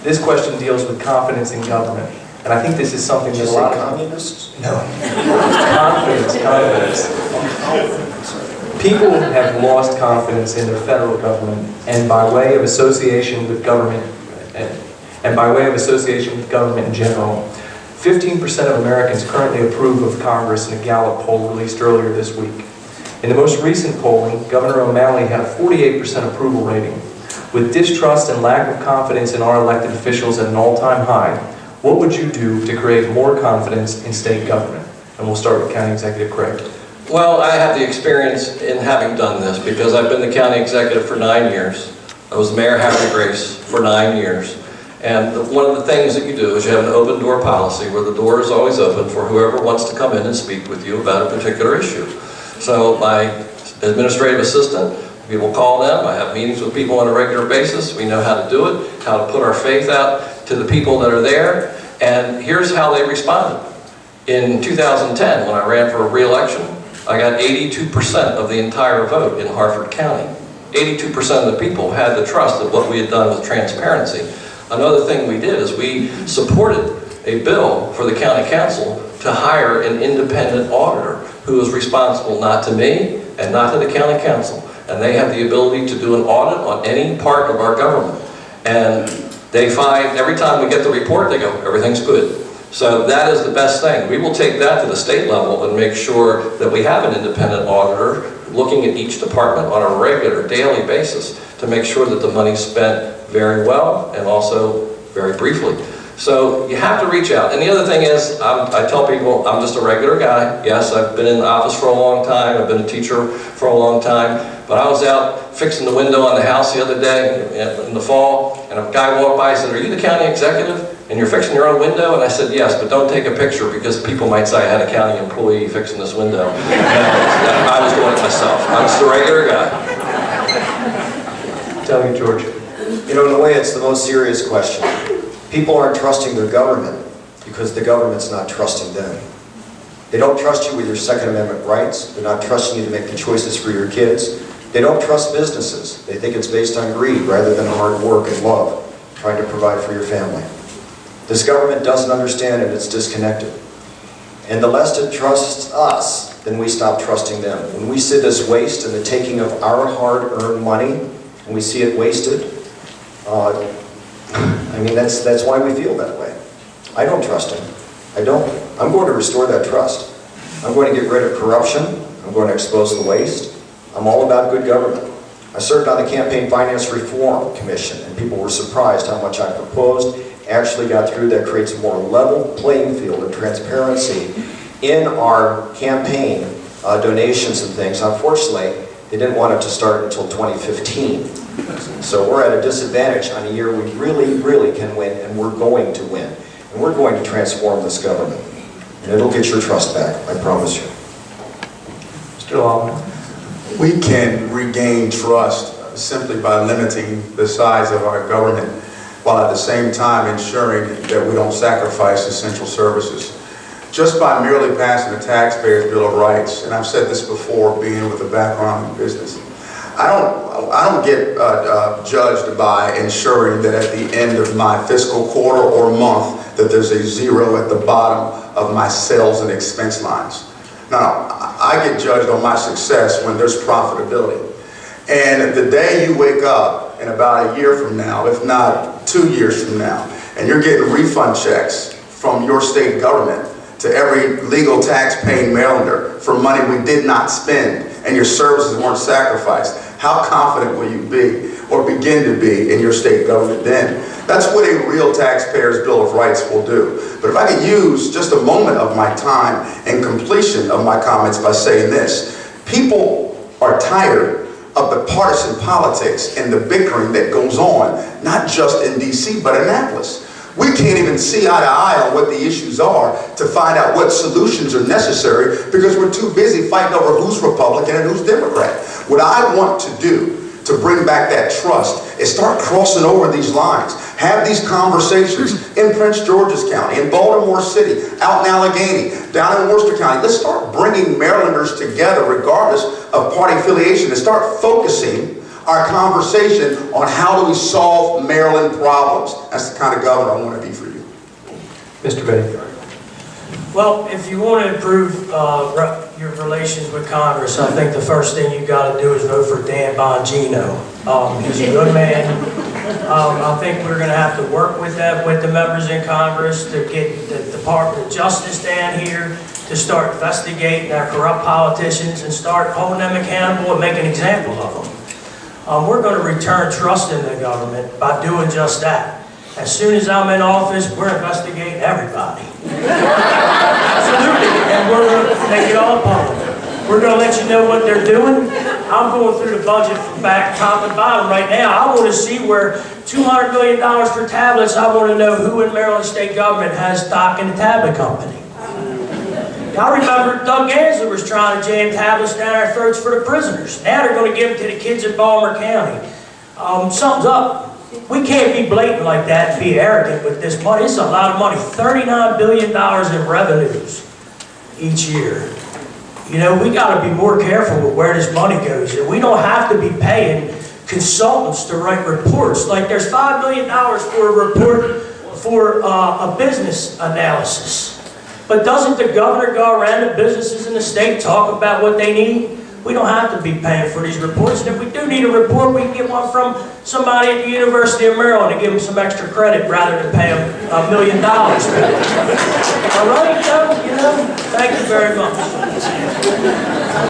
This question deals with confidence in government. And I think this is something that a lot of communists? No. Confidence. People have lost confidence in their federal government, and by way of association with government, and by way of association with government in general, 15% of Americans currently approve of Congress in a Gallup poll released earlier this week. In the most recent polling, Governor O'Malley had a 48% approval rating. With distrust and lack of confidence in our elected officials at an all-time high, what would you do to create more confidence in state government? And we'll start with County Executive Craig. Well, I have the experience in having done this because I've been the county executive for 9 years. I was Mayor Harford Grace for 9 years. And one of the things that you do is you have an open door policy where the door is always open for whoever wants to come in and speak with you about a particular issue. So my administrative assistant, we will call them. I have meetings with people on a regular basis. We know how to do it, how to put our faith out to the people that are there. And here's how they responded. In 2010, when I ran for re-election, I got 82% of the entire vote in Harford County. 82% of the people had the trust of what we had done with transparency. Another thing we did is we supported a bill for the county council to hire an independent auditor who is responsible not to me and not to the county council. And they have the ability to do an audit on any part of our government. And they find every time we get the report, they go, everything's good. So that is the best thing. We will take that to the state level and make sure that we have an independent auditor looking at each department on a regular, daily basis to make sure that the money's spent very well and also very briefly. So you have to reach out. And the other thing is, I tell people, I'm just a regular guy. Yes, I've been in the office for a long time. I've been a teacher for a long time. But I was out fixing the window on the house the other day in the fall, and a guy walked by and said, "Are you the county executive? And you're fixing your own window?" And I said, "Yes, but don't take a picture because people might say I had a county employee fixing this window." I was doing it myself. I'm just a regular guy. Tell you, George. You know, in a way, it's the most serious question. People aren't trusting their government because the government's not trusting them. They don't trust you with your Second Amendment rights. They're not trusting you to make the choices for your kids. They don't trust businesses. They think it's based on greed rather than hard work and love, trying to provide for your family. This government doesn't understand and it's disconnected. And the less it trusts us, then we stop trusting them. When we see this waste and the taking of our hard-earned money, and we see it wasted, I mean, that's why we feel that way. I don't trust him. I don't. I'm going to restore that trust. I'm going to get rid of corruption. I'm going to expose the waste. I'm all about good government. I served on the Campaign Finance Reform Commission, and people were surprised how much I proposed actually got through. That creates a more level playing field and transparency in our campaign donations and things. Unfortunately, they didn't want it to start until 2015. So we're at a disadvantage on a year we really, really can win, and we're going to win. And we're going to transform this government. And it'll get your trust back, I promise you. Mr. Lollar. We can regain trust simply by limiting the size of our government, while at the same time ensuring that we don't sacrifice essential services. Just by merely passing the Taxpayers' Bill of Rights, and I've said this before, being with a background in business, I don't get judged by ensuring that at the end of my fiscal quarter or month that there's a zero at the bottom of my sales and expense lines. Now, I get judged on my success when there's profitability. And the day you wake up in about a year from now, if not 2 years from now, and you're getting refund checks from your state government to every legal tax-paying Marylander for money we did not spend and your services weren't sacrificed, how confident will you be or begin to be in your state government then? That's what a real taxpayer's Bill of Rights will do. But if I could use just a moment of my time and completion of my comments by saying this, people are tired of the partisan politics and the bickering that goes on, not just in DC, but Annapolis. We can't even see eye to eye on what the issues are to find out what solutions are necessary because we're too busy fighting over who's Republican and who's Democrat. What I want to do to bring back that trust is start crossing over these lines. Have these conversations in Prince George's County, in Baltimore City, out in Allegheny, down in Worcester County. Let's start bringing Marylanders together regardless of party affiliation and start focusing our conversation on how do we solve Maryland problems. That's the kind of governor I want to be for you. Mr. Vaeth. Well, if you want to improve your relations with Congress, I think the first thing you got to do is vote for Dan Bongino. He's a good man. I think we're going to have to work with the members in Congress to get the Department of Justice down here to start investigating our corrupt politicians and start holding them accountable and making an example of them. We're going to return trust in the government by doing just that. As soon as I'm in office, we're investigating everybody. Absolutely, and we're going to make it all public. We're going to let you know what they're doing. I'm going through the budget from back, top and bottom right now. I want to see where $200 million for tablets, I want to know who in Maryland state government has stock in the tablet company. I remember Doug Gansler was trying to jam tablets down our throats for the prisoners. Now they're going to give them to the kids in Baltimore County. Something's up. We can't be blatant like that and be arrogant with this money. It's a lot of money, $39 billion in revenues each year. You know, we got to be more careful with where this money goes. And we don't have to be paying consultants to write reports. Like there's $5 million for a report for a business analysis. But doesn't the governor go around to businesses in the state talk about what they need? We don't have to be paying for these reports. And if we do need a report, we can get one from somebody at the University of Maryland to give them some extra credit rather than pay them $1 million. All right, Joe? You know, thank you very much.